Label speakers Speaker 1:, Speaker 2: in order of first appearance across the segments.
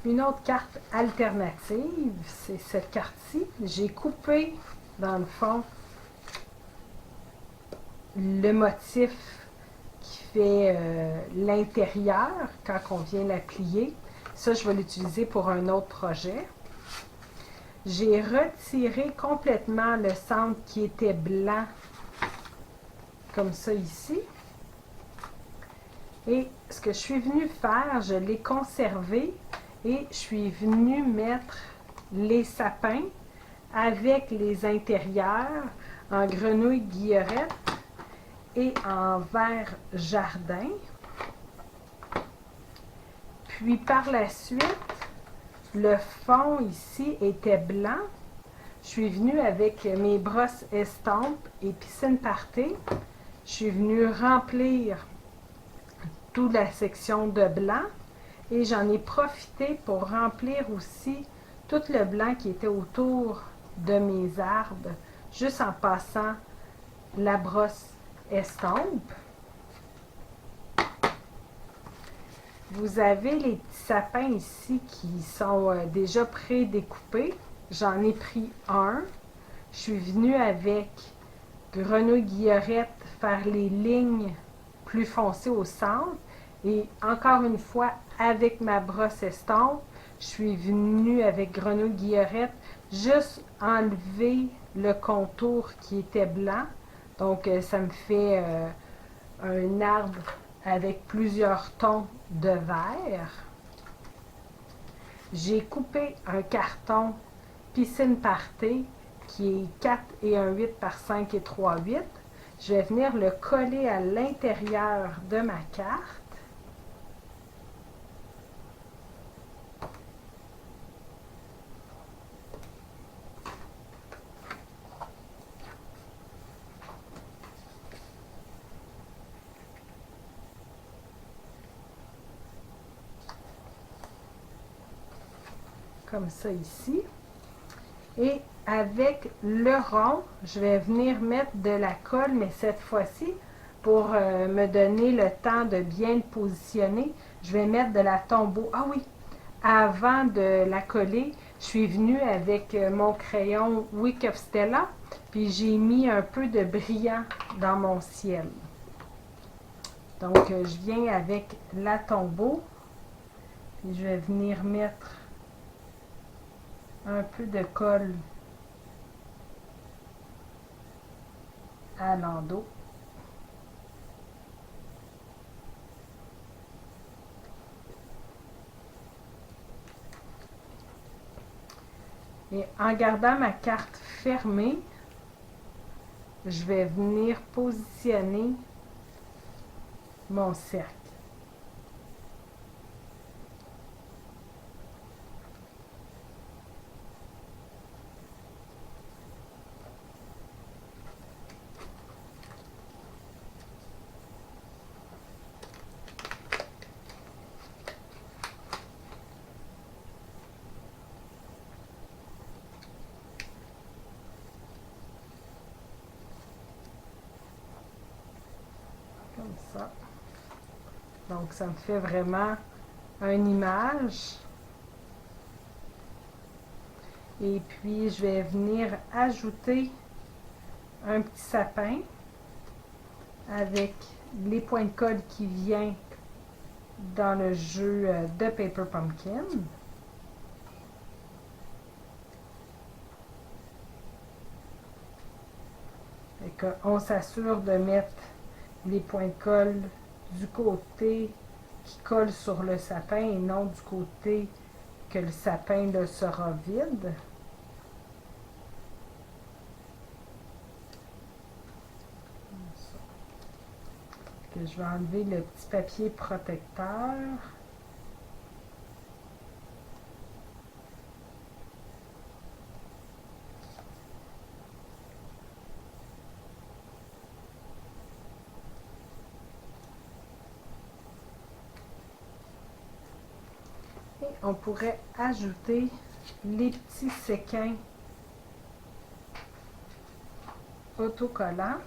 Speaker 1: Une autre carte alternative, c'est cette carte-ci. J'ai coupé, dans le fond, le motif qui fait l'intérieur quand on vient la plier. Ça, je vais l'utiliser pour un autre projet. J'ai retiré complètement le centre qui était blanc, comme ça ici. Et ce que je suis venue faire, je l'ai conservé et je suis venue mettre les sapins avec les intérieurs en grenouille guillerette et en vert jardin. Puis par la suite, le fond ici était blanc. Je suis venue avec mes brosses estampes et piscine party. Je suis venue remplir toute la section de blanc et j'en ai profité pour remplir aussi tout le blanc qui était autour de mes arbres, juste en passant la brosse estampe. Vous avez les petits sapins ici qui sont déjà pré-découpés. J'en ai pris un. Je suis venue avec grenouille guillerette faire les lignes plus foncées au centre. Et encore une fois, avec ma brosse estampe, je suis venue avec grenouille guillerette juste enlever le contour qui était blanc. Donc, ça me fait un arbre avec plusieurs tons de vert. J'ai coupé un carton piscine party qui est 4 et 1 8 par 5 et 3 8. Je vais venir le coller à l'intérieur de ma carte. Comme ça ici. Et avec le rond, je vais venir mettre de la colle, mais cette fois-ci, pour me donner le temps de bien le positionner, je vais mettre de la tombeau. Ah oui, avant de la coller, je suis venue avec mon crayon Wick of Stella, puis j'ai mis un peu de brillant dans mon ciel. Donc, je viens avec la tombeau, puis je vais venir mettre un peu de colle à l'endos. Et en gardant ma carte fermée, je vais venir positionner mon cercle. Comme ça. Donc, ça me fait vraiment une image. Et puis, je vais venir ajouter un petit sapin avec les points de colle qui viennent dans le jeu de Paper Pumpkin. On s'assure de mettre les points de colle du côté qui colle sur le sapin et non du côté que le sapin là, sera vide. Que je vais enlever le petit papier protecteur. Et on pourrait ajouter les petits séquins autocollants.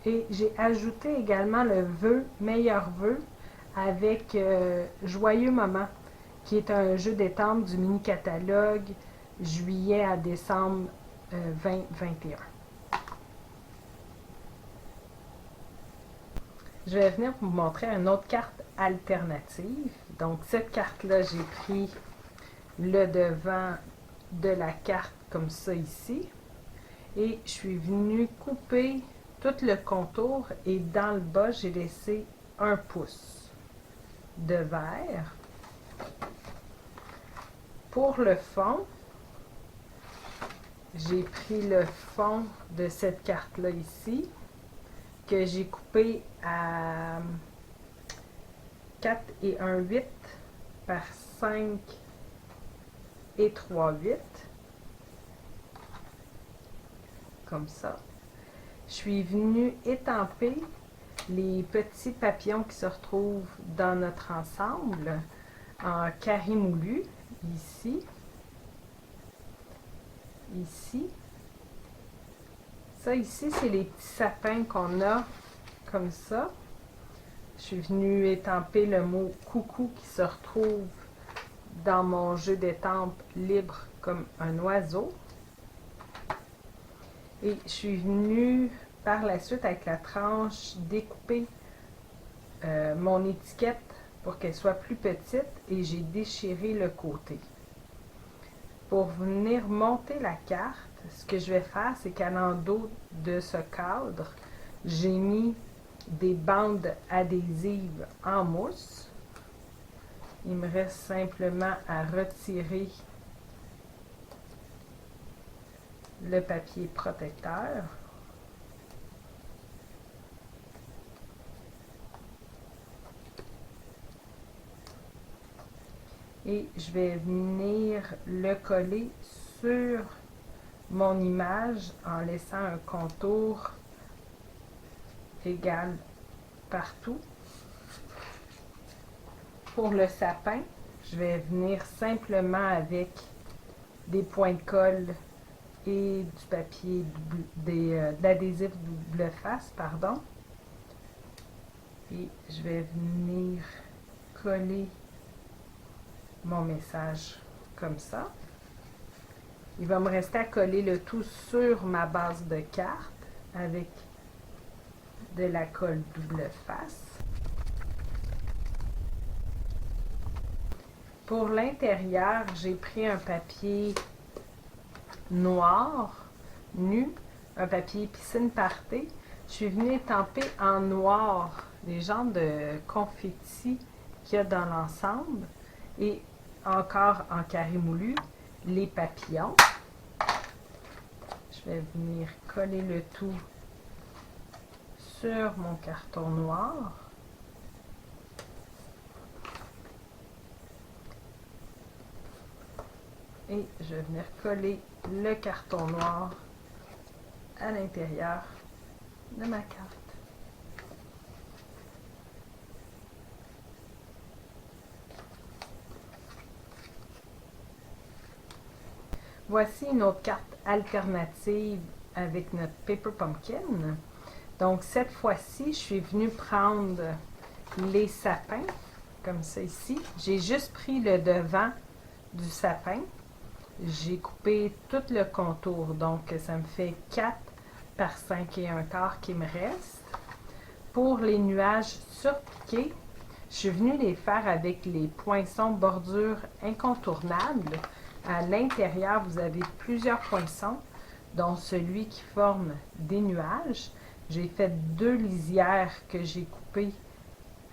Speaker 1: Et j'ai ajouté également le vœu, meilleur vœu, avec Joyeux Moment, qui est un jeu d'étampes du mini-catalogue juillet à décembre 2021. Je vais venir vous montrer une autre carte alternative. Donc cette carte-là, j'ai pris le devant de la carte comme ça ici. Et je suis venue couper tout le contour et dans le bas, j'ai laissé 1 pouce de vert. Pour le fond, j'ai pris le fond de cette carte-là ici, que j'ai coupé à 4 et 1/8 par 5 et 3/8. Comme ça. Je suis venue étamper les petits papillons qui se retrouvent dans notre ensemble en carré moulu, ici, ici. Ça ici, c'est les petits sapins qu'on a comme ça. Je suis venue étamper le mot coucou qui se retrouve dans mon jeu d'étampes libre comme un oiseau. Et je suis venue par la suite avec la tranche découper mon étiquette pour qu'elle soit plus petite et j'ai déchiré le côté. Pour venir monter la carte, ce que je vais faire, c'est qu'à l'endos de ce cadre, j'ai mis des bandes adhésives en mousse. Il me reste simplement à retirer le papier protecteur. Et je vais venir le coller sur mon image en laissant un contour égal partout. Pour le sapin, je vais venir simplement avec des points de colle et du papier, d'adhésif double face, pardon. Et je vais venir coller mon message comme ça. Il va me rester à coller le tout sur ma base de carte avec de la colle double face. Pour l'intérieur, j'ai pris un papier noir, nu, un papier piscine party. Je suis venue étamper en noir les genres de confettis qu'il y a dans l'ensemble et encore en carré moulu les papillons. Je vais venir coller le tout sur mon carton noir. Et je vais venir coller le carton noir à l'intérieur de ma carte. Voici une autre carte alternative avec notre Paper Pumpkin. Donc cette fois-ci, je suis venue prendre les sapins, comme ça ici. J'ai juste pris le devant du sapin. J'ai coupé tout le contour, donc ça me fait 4 par 5 et 1/4 qui me reste. Pour les nuages surpiqués, je suis venue les faire avec les poinçons bordure incontournables. À l'intérieur, vous avez plusieurs poinçons, dont celui qui forme des nuages. J'ai fait 2 lisières que j'ai coupées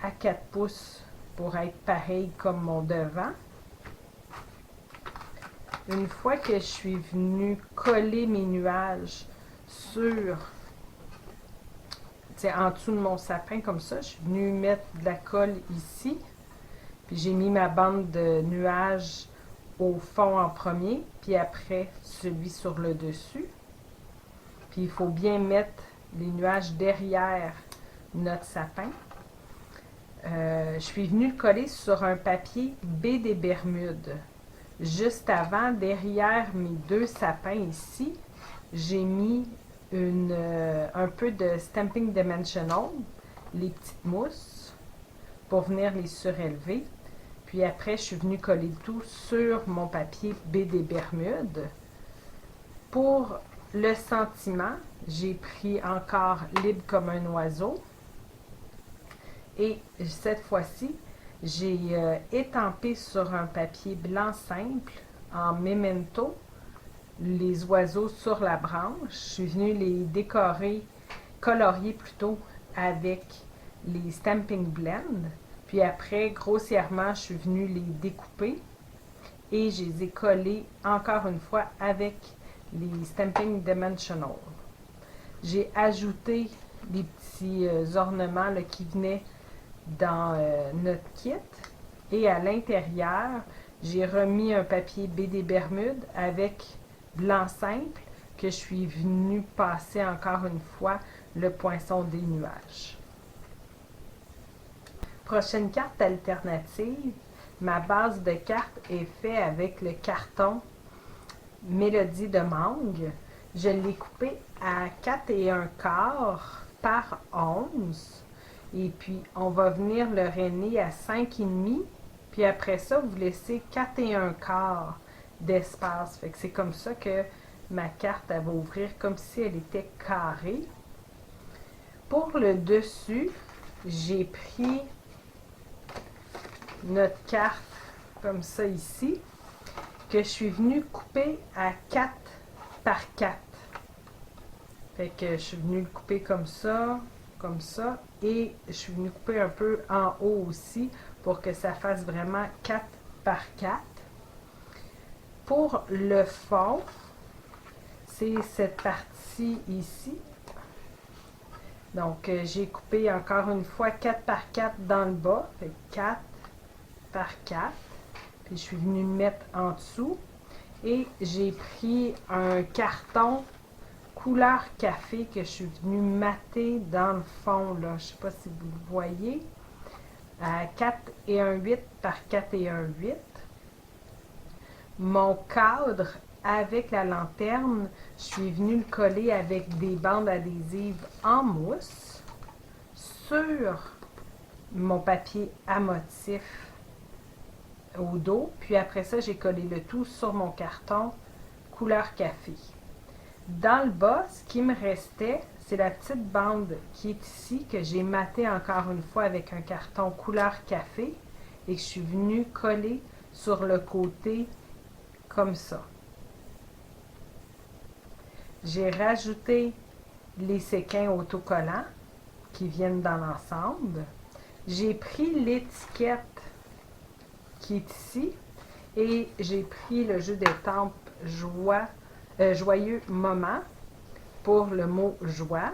Speaker 1: à 4 pouces pour être pareil comme mon devant. Une fois que je suis venue coller mes nuages sur, en dessous de mon sapin comme ça, je suis venue mettre de la colle ici. Puis j'ai mis ma bande de nuages au fond en premier, puis après celui sur le dessus. Puis il faut bien mettre les nuages derrière notre sapin. Je suis venue le coller sur un papier baie des Bermudes. Juste avant, derrière mes 2 sapins ici, j'ai mis un peu de Stamping Dimensional, les petites mousses, pour venir les surélever. Puis après, je suis venue coller tout sur mon papier BD Bermude. Pour le sentiment, j'ai pris encore Libre comme un oiseau. Et cette fois-ci, j'ai étampé sur un papier blanc simple en memento les oiseaux sur la branche. Je suis venue les décorer, colorier plutôt, avec les Stamping Blend. Puis après, grossièrement, je suis venue les découper et je les ai collés encore une fois avec les Stamping Dimensional. J'ai ajouté les petits ornements là, qui venaient dans notre kit. Et à l'intérieur, j'ai remis un papier BD Bermude avec blanc simple que je suis venue passer encore une fois le poinçon des nuages. Prochaine carte alternative, ma base de cartes est faite avec le carton Mélodie de mangue. Je l'ai coupé à 4 1/4 par 11. Et puis, on va venir le rainer à 5,5. Puis après ça, vous laissez 4 1/4 d'espace. Fait que c'est comme ça que ma carte, elle va ouvrir comme si elle était carrée. Pour le dessus, j'ai pris notre carte comme ça ici, que je suis venue couper à 4 par 4. Fait que je suis venue le couper comme ça, et je suis venue couper un peu en haut aussi pour que ça fasse vraiment 4 par 4. Pour le fond, c'est cette partie ici. Donc, j'ai coupé encore une fois 4 par 4 dans le bas, fait 4 par 4. Puis je suis venue le mettre en dessous. Et j'ai pris un carton couleur café que je suis venue mater dans le fond, là. Je ne sais pas si vous le voyez. À 4 1/8 par 4 1/8. Mon cadre avec la lanterne, je suis venue le coller avec des bandes adhésives en mousse sur mon papier à motif au dos. Puis après ça, j'ai collé le tout sur mon carton couleur café. Dans le bas, ce qui me restait, c'est la petite bande qui est ici, que j'ai maté encore une fois avec un carton couleur café et que je suis venue coller sur le côté comme ça. J'ai rajouté les séquins autocollants qui viennent dans l'ensemble. J'ai pris l'étiquette qui est ici et j'ai pris le jeu d'étampes joyeux moment pour le mot joie,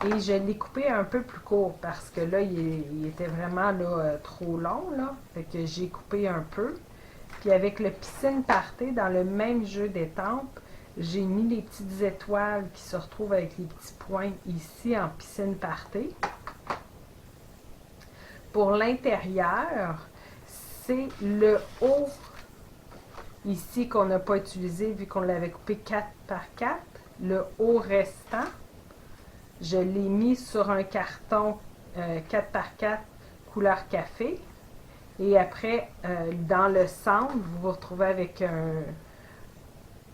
Speaker 1: et je l'ai coupé un peu plus court parce que là il était vraiment là, trop long là, fait que j'ai coupé un peu. Puis avec le piscine party, dans le même jeu d'étampes, j'ai mis les petites étoiles qui se retrouvent avec les petits points ici en piscine party. Pour l'intérieur, c'est le haut ici qu'on n'a pas utilisé vu qu'on l'avait coupé 4 par 4. Le haut restant, je l'ai mis sur un carton 4 par 4 couleur café. Et après, dans le centre, vous vous retrouvez avec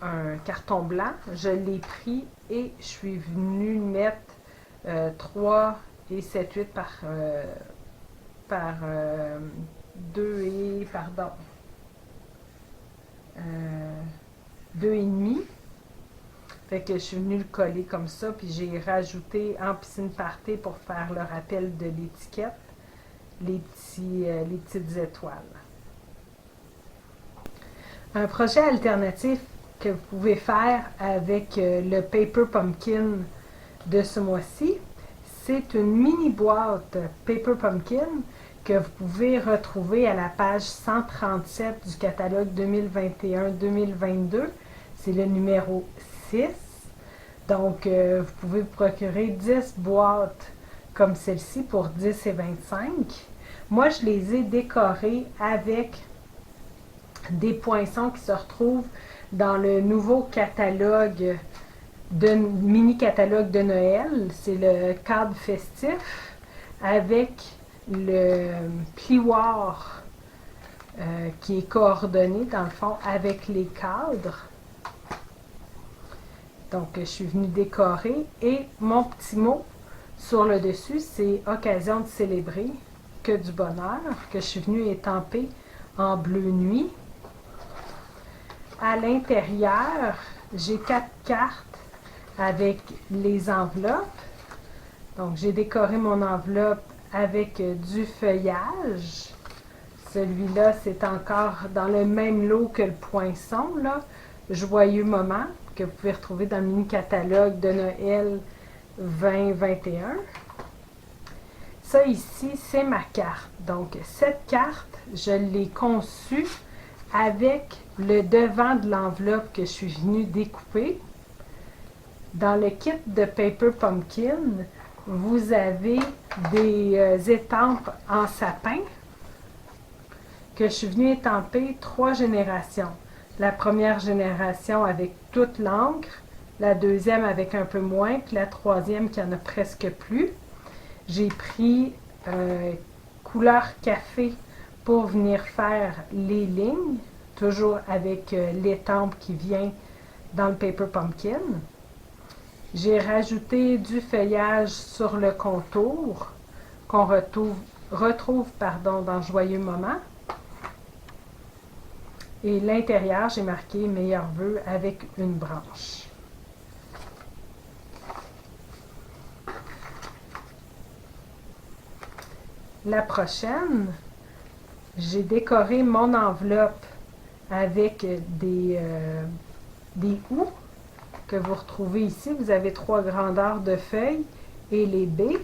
Speaker 1: un carton blanc. Je l'ai pris et je suis venue mettre 3 et 7 8 par 2 et, pardon, 2,5. Fait que je suis venue le coller comme ça, puis j'ai rajouté en piscine party pour faire le rappel de l'étiquette, les petites étoiles. Un projet alternatif que vous pouvez faire avec le Paper Pumpkin de ce mois-ci, c'est une mini boîte Paper Pumpkin que vous pouvez retrouver à la page 137 du catalogue 2021-2022. C'est le numéro 6. Donc, vous pouvez vous procurer 10 boîtes comme celle-ci pour 10 et 25. Moi, je les ai décorées avec des poinçons qui se retrouvent dans le nouveau catalogue mini catalogue de Noël. C'est le cadre festif avec le plioir qui est coordonné dans le fond avec les cadres. Donc je suis venue décorer et mon petit mot sur le dessus, c'est occasion de célébrer, que du bonheur, que je suis venue étamper en bleu nuit. À l'intérieur, j'ai 4 cartes avec les enveloppes. Donc, j'ai décoré mon enveloppe avec du feuillage. Celui-là, c'est encore dans le même lot que le poinçon, là. Joyeux moment, que vous pouvez retrouver dans le mini-catalogue de Noël 2021. Ça ici, c'est ma carte. Donc, cette carte, je l'ai conçue avec le devant de l'enveloppe que je suis venue découper. Dans le kit de Paper Pumpkin, vous avez des étampes en sapin que je suis venue étamper 3 générations. La première génération avec toute l'encre, la deuxième avec un peu moins, puis la troisième qui en a presque plus. J'ai pris couleur café pour venir faire les lignes, toujours avec l'étampe qui vient dans le Paper Pumpkin. J'ai rajouté du feuillage sur le contour qu'on retrouve dans Joyeux moment. Et l'intérieur, j'ai marqué meilleurs vœux avec une branche. La prochaine, j'ai décoré mon enveloppe avec des houes que vous retrouvez ici. Vous avez 3 grandeurs de feuilles et les baies.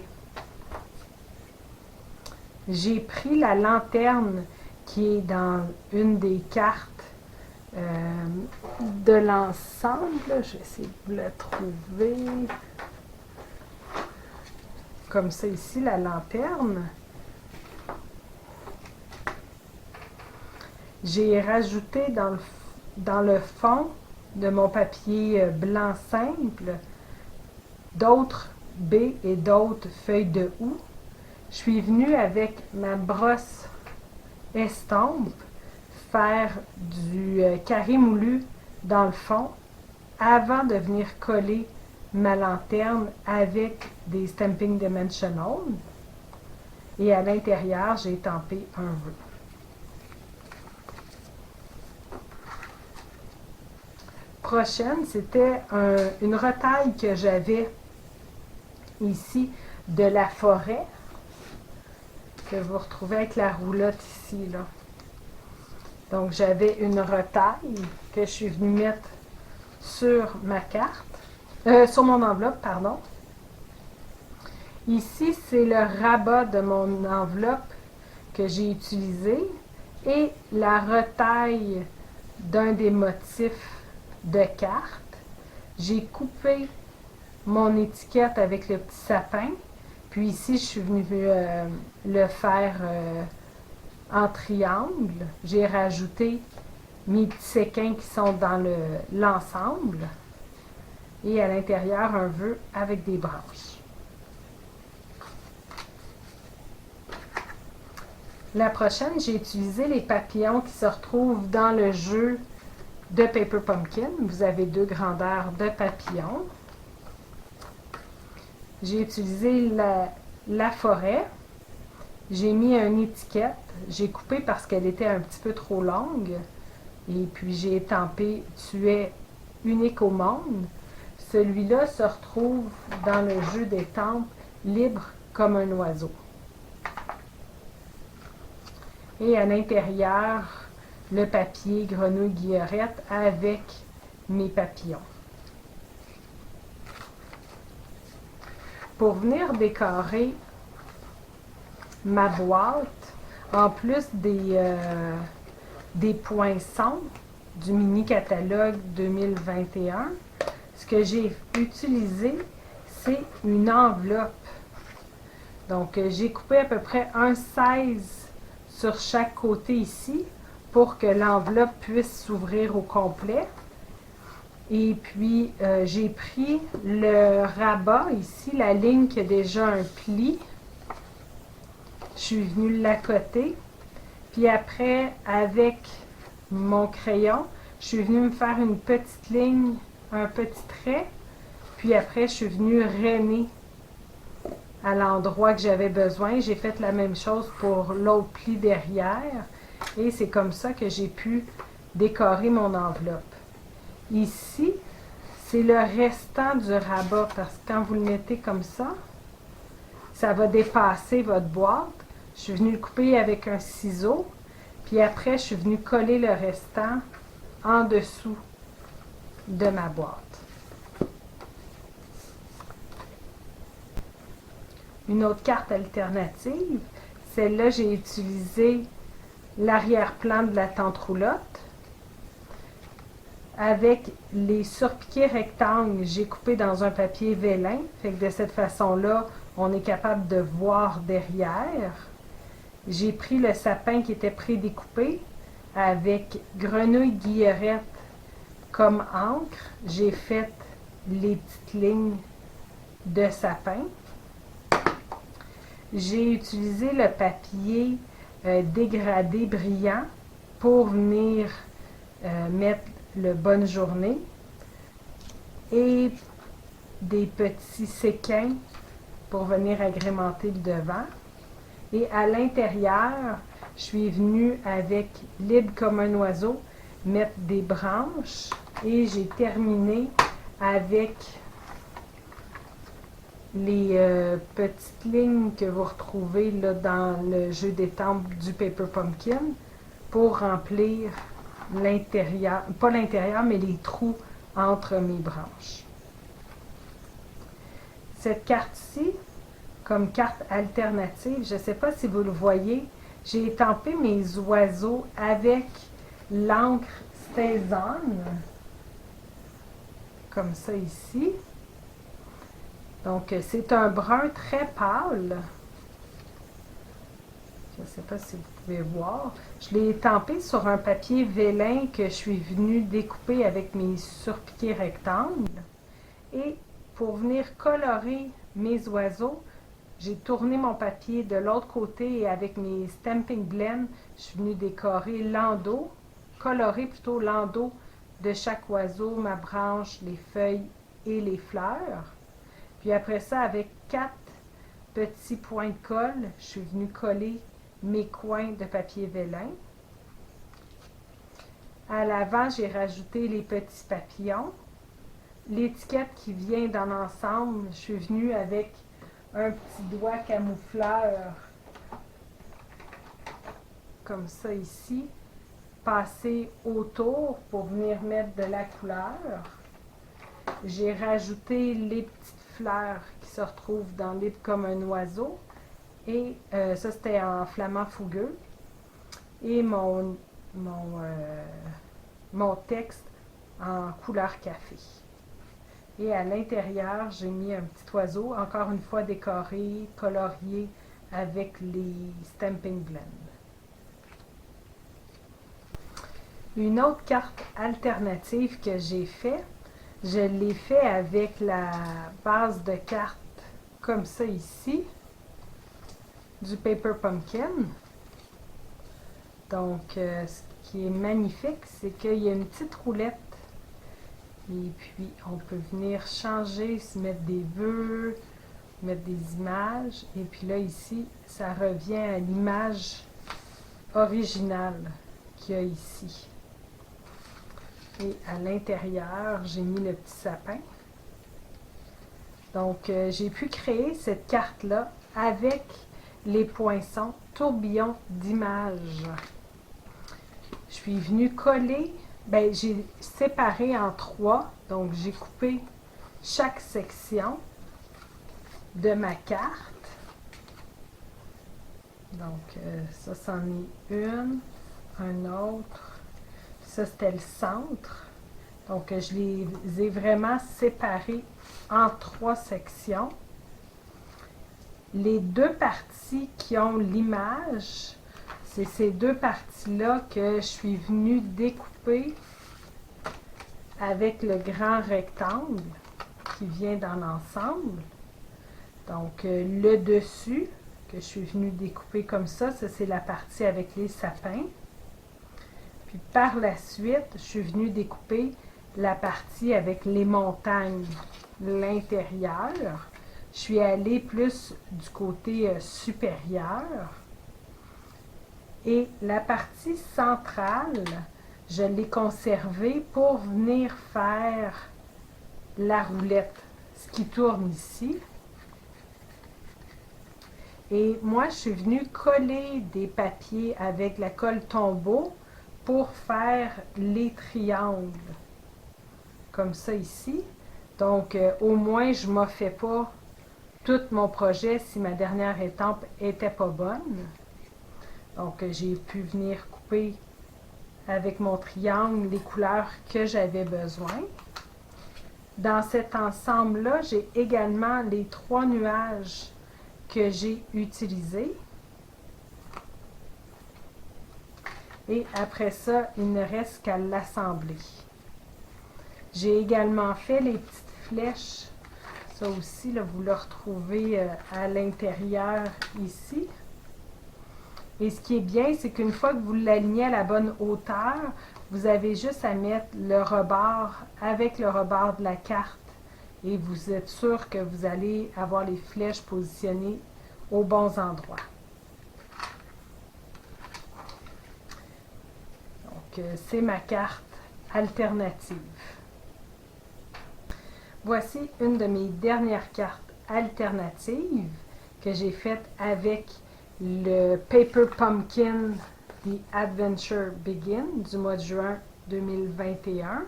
Speaker 1: J'ai pris la lanterne qui est dans une des cartes de l'ensemble. Je vais essayer de vous la trouver. Comme ça ici, la lanterne. J'ai rajouté dans le fond de mon papier blanc simple d'autres baies et d'autres feuilles de houx. Je suis venue avec ma brosse estompe faire du carré moulu dans le fond avant de venir coller ma lanterne avec des Stamping Dimensional. Et à l'intérieur, j'ai étampé un vœu. Prochaine, c'était une retaille que j'avais ici de la forêt, que vous retrouvez avec la roulotte ici, là. Donc, j'avais une retaille que je suis venue mettre sur ma carte, sur mon enveloppe, pardon. Ici, c'est le rabat de mon enveloppe que j'ai utilisé et la retaille d'un des motifs de carte. J'ai coupé mon étiquette avec le petit sapin, puis ici je suis venue le faire en triangle. J'ai rajouté mes petits séquins qui sont dans l'ensemble et à l'intérieur un vœu avec des branches. La prochaine, j'ai utilisé les papillons qui se retrouvent dans le jeu de Paper Pumpkin. Vous avez 2 grandeurs de papillons. J'ai utilisé la forêt. J'ai mis une étiquette. J'ai coupé parce qu'elle était un petit peu trop longue. Et puis j'ai étampé « Tu es unique au monde ». Celui-là se retrouve dans le jeu d'étampes « Libre comme un oiseau ». Et à l'intérieur, le papier grenouille guillerette avec mes papillons. Pour venir décorer ma boîte, en plus des poinçons du mini catalogue 2021, ce que j'ai utilisé, c'est une enveloppe. Donc, j'ai coupé à peu près un 16 sur chaque côté ici, pour que l'enveloppe puisse s'ouvrir au complet. Et puis, j'ai pris le rabat ici, la ligne qui a déjà un pli. Je suis venue l'accoter. Puis après, avec mon crayon, je suis venue me faire une petite ligne, un petit trait. Puis après, je suis venue rainer à l'endroit que j'avais besoin. J'ai fait la même chose pour l'autre pli derrière. Et c'est comme ça que j'ai pu décorer mon enveloppe. Ici, c'est le restant du rabat parce que quand vous le mettez comme ça va dépasser votre boîte. Je suis venue le couper avec un ciseau. Puis après, je suis venue coller le restant en dessous de ma boîte. Une autre carte alternative, celle-là, j'ai utilisé l'arrière-plan de la tente roulotte. Avec les surpiqués rectangles, j'ai coupé dans un papier vélin. Fait que de cette façon-là, on est capable de voir derrière. J'ai pris le sapin qui était prédécoupé avec grenouille guillerette comme encre. J'ai fait les petites lignes de sapin. J'ai utilisé le papier dégradé brillant pour venir mettre le bonne journée et des petits séquins pour venir agrémenter le devant. Et à l'intérieur, je suis venue avec libre comme un oiseau mettre des branches et j'ai terminé avec les petites lignes que vous retrouvez là, dans le jeu d'étampes du Paper Pumpkin pour remplir l'intérieur, pas l'intérieur, mais les trous entre mes branches. Cette carte-ci, comme carte alternative, je ne sais pas si vous le voyez, j'ai étampé mes oiseaux avec l'encre StazOn, comme ça ici. Donc, c'est un brun très pâle. Je ne sais pas si vous pouvez voir. Je l'ai étampé sur un papier vélin que je suis venue découper avec mes surpiqués rectangles. Et pour venir colorer mes oiseaux, j'ai tourné mon papier de l'autre côté et avec mes Stampin' Blend, je suis venue décorer l'endos, colorer plutôt l'endos de chaque oiseau, ma branche, les feuilles et les fleurs. Puis après ça, avec 4 petits points de colle, je suis venue coller mes coins de papier vélin. À l'avant, j'ai rajouté les petits papillons. L'étiquette qui vient dans l'ensemble, je suis venue avec un petit doigt camoufleur, comme ça ici, passer autour pour venir mettre de la couleur. J'ai rajouté les petites fleurs qui se retrouvent dans l'île comme un oiseau. Et ça, c'était en flamand fougueux. Et mon texte en couleur café. Et à l'intérieur, j'ai mis un petit oiseau, encore une fois décoré, colorié avec les Stampin' Blend. Une autre carte alternative que j'ai fait, je l'ai fait avec la base de cartes comme ça ici, du Paper Pumpkin. Donc, ce qui est magnifique, c'est qu'il y a une petite roulette. Et puis, on peut venir changer, se mettre des vœux, mettre des images. Et puis là, ici, ça revient à l'image originale qu'il y a ici. Et à l'intérieur, j'ai mis le petit sapin. Donc, j'ai pu créer cette carte-là avec les poinçons tourbillons d'images. Je suis venue coller, j'ai séparé en 3, donc j'ai coupé chaque section de ma carte. Donc, ça, c'en est une, un autre. Ça, c'était le centre. Donc, je les ai vraiment séparés en 3 sections. Les 2 parties qui ont l'image, c'est ces 2 parties-là que je suis venue découper avec le grand rectangle qui vient dans l'ensemble. Donc, le dessus que je suis venue découper comme ça c'est la partie avec les sapins. Puis par la suite, je suis venue découper la partie avec les montagnes, l'intérieur. Je suis allée plus du côté supérieur. Et la partie centrale, je l'ai conservée pour venir faire la roulette, ce qui tourne ici. Et moi, je suis venue coller des papiers avec la colle Tombow pour faire les triangles, comme ça ici. Donc, au moins, je ne m'en fais pas tout mon projet si ma dernière étampe n'était pas bonne. Donc, j'ai pu venir couper avec mon triangle les couleurs que j'avais besoin. Dans cet ensemble-là, j'ai également les 3 nuages que j'ai utilisés. Et après ça, il ne reste qu'à l'assembler. J'ai également fait les petites flèches. Ça aussi, là, vous le retrouvez à l'intérieur ici. Et ce qui est bien, c'est qu'une fois que vous l'alignez à la bonne hauteur, vous avez juste à mettre le rebord avec le rebord de la carte. Et vous êtes sûr que vous allez avoir les flèches positionnées aux bons endroits. Donc, c'est ma carte alternative. Voici une de mes dernières cartes alternatives que j'ai faites avec le Paper Pumpkin The Adventure Begin du mois de juin 2021.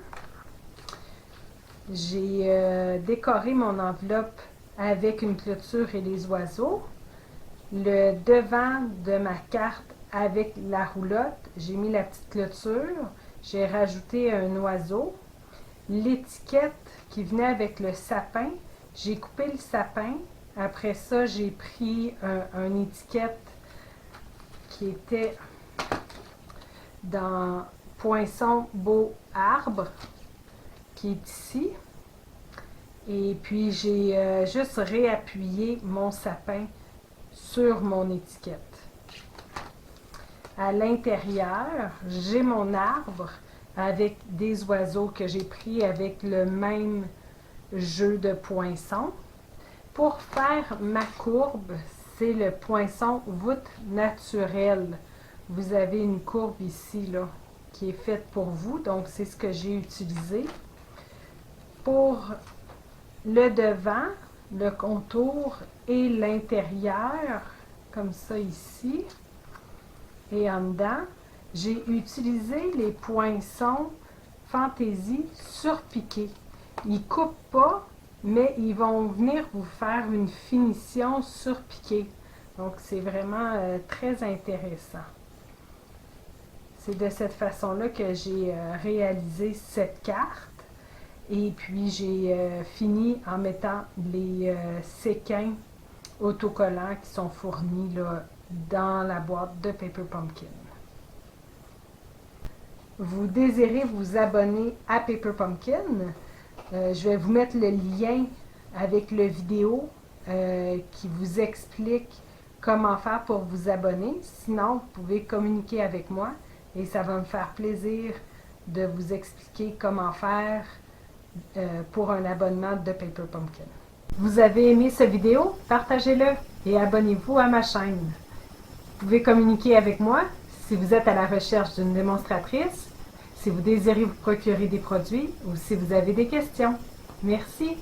Speaker 1: J'ai décoré mon enveloppe avec une clôture et les oiseaux. Le devant de ma carte avec la roulotte, j'ai mis la petite clôture. J'ai rajouté un oiseau. L'étiquette qui venait avec le sapin, j'ai coupé le sapin. Après ça, j'ai pris une étiquette qui était dans Poinçon Beau Arbre, qui est ici. Et puis, j'ai juste réappuyé mon sapin sur mon étiquette. À l'intérieur, j'ai mon arbre avec des oiseaux que j'ai pris avec le même jeu de poinçons. Pour faire ma courbe, c'est le poinçon voûte naturelle. Vous avez une courbe ici là, qui est faite pour vous, donc c'est ce que j'ai utilisé. Pour le devant, le contour et l'intérieur, comme ça ici, et en dedans, j'ai utilisé les poinçons Fantaisie surpiqués. Ils ne coupent pas, mais ils vont venir vous faire une finition surpiquée. Donc, c'est vraiment très intéressant. C'est de cette façon-là que j'ai réalisé cette carte. Et puis, j'ai fini en mettant les séquins autocollants qui sont fournis là, dans la boîte de Paper Pumpkin. Vous désirez vous abonner à Paper Pumpkin? Je vais vous mettre le lien avec la vidéo qui vous explique comment faire pour vous abonner. Sinon, vous pouvez communiquer avec moi et ça va me faire plaisir de vous expliquer comment faire pour un abonnement de Paper Pumpkin. Vous avez aimé cette vidéo? Partagez-le et abonnez-vous à ma chaîne. Vous pouvez communiquer avec moi si vous êtes à la recherche d'une démonstratrice, si vous désirez vous procurer des produits ou si vous avez des questions. Merci.